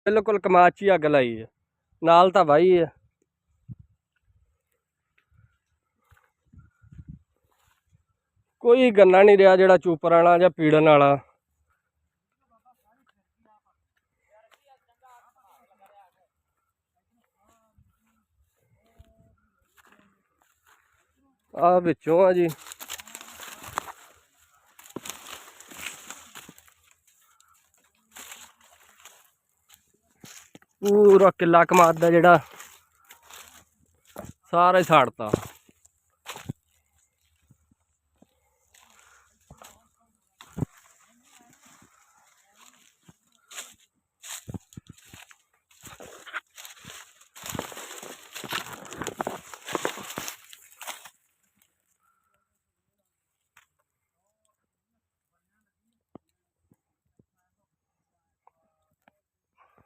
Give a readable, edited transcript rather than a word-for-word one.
बिल्कुल कमाची अग लाई है नाल तां वाही है। कोई गन्ना नहीं रहा जिहड़ा चूपर वाला जां पीड़न वाला। आ विचों आ जी पूरा किला कमाद दा जिहड़ा सारा ही साड़ता।